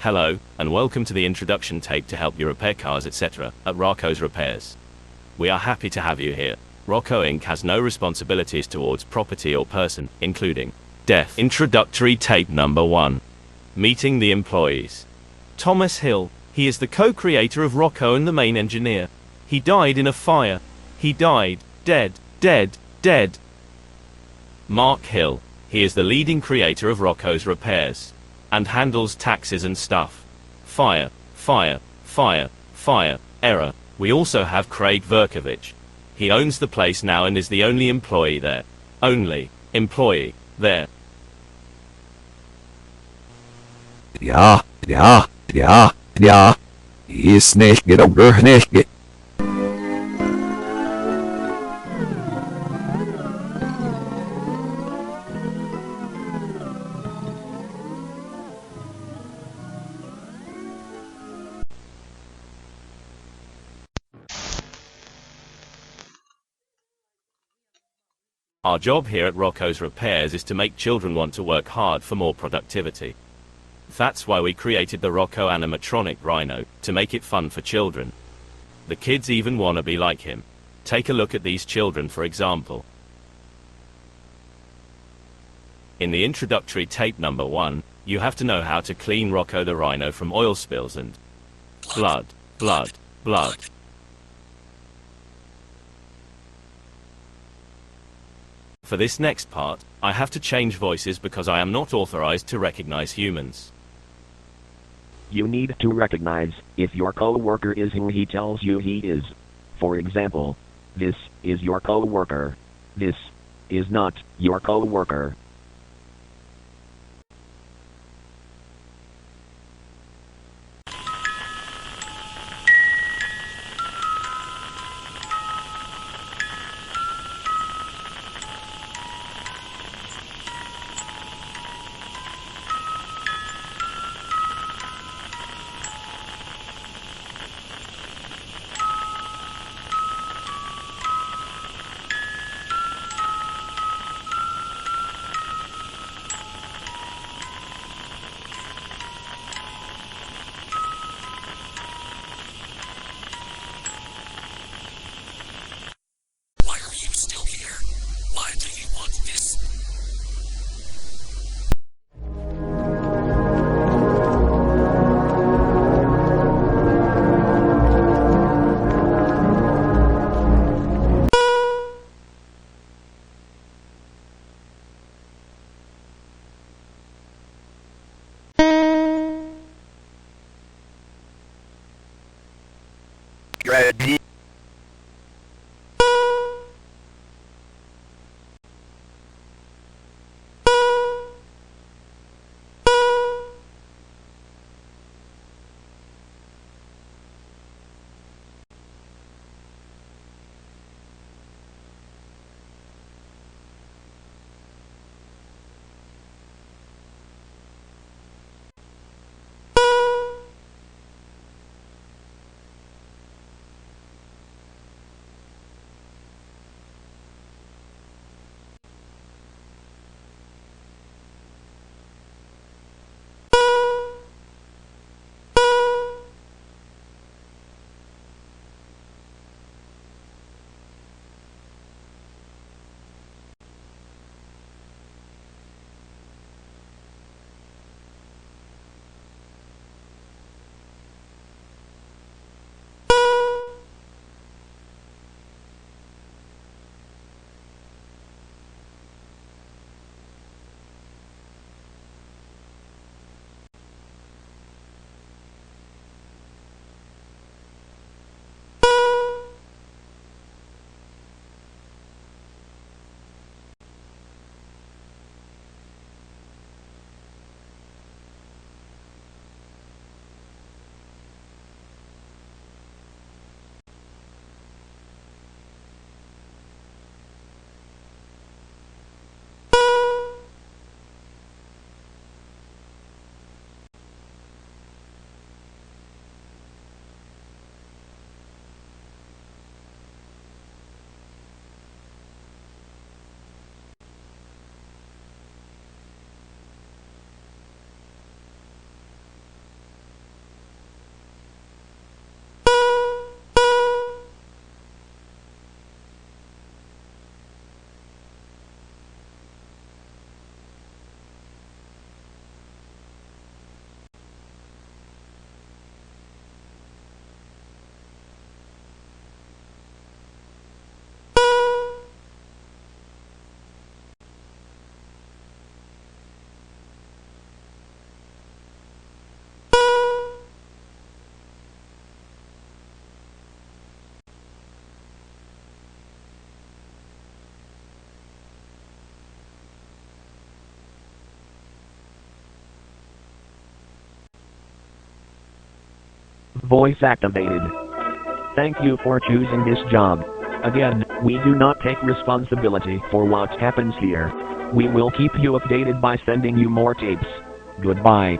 Hello, and welcome to the introduction tape to help you repair cars etc. at Rocco's Repairs. We are happy to have you here. Rocco Inc. has no responsibilities towards property or person, including death. Introductory tape number 1. Meeting the employees. Thomas Hill. He is the co-creator of Rocco and the main engineer. He died in a fire. He died. Dead. Dead. Dead. Mark Hill. He is the leading creator of Rocco's Repairs and handles taxes and stuff. Fire, fire, fire, fire, error. We also have Craig Verkovich. He owns the place now and is the only employee there. Only employee there. Ja. Is nicht nicht. Our job here at Rocco's Repairs is to make children want to work hard for more productivity. That's why we created the Rocco animatronic rhino, to make it fun for children. The kids even want to be like him. Take a look at these children for example. In the introductory tape number 1, you have to know how to clean Rocco the rhino from oil spills and blood. For this next part, I have to change voices because I am not authorized to recognize humans. You need to recognize if your co-worker is who he tells you he is. For example, this is your co-worker. This is not your co-worker. Ready. Voice activated. Thank you for choosing this job. Again, we do not take responsibility for what happens here. We will keep you updated by sending you more tapes. Goodbye.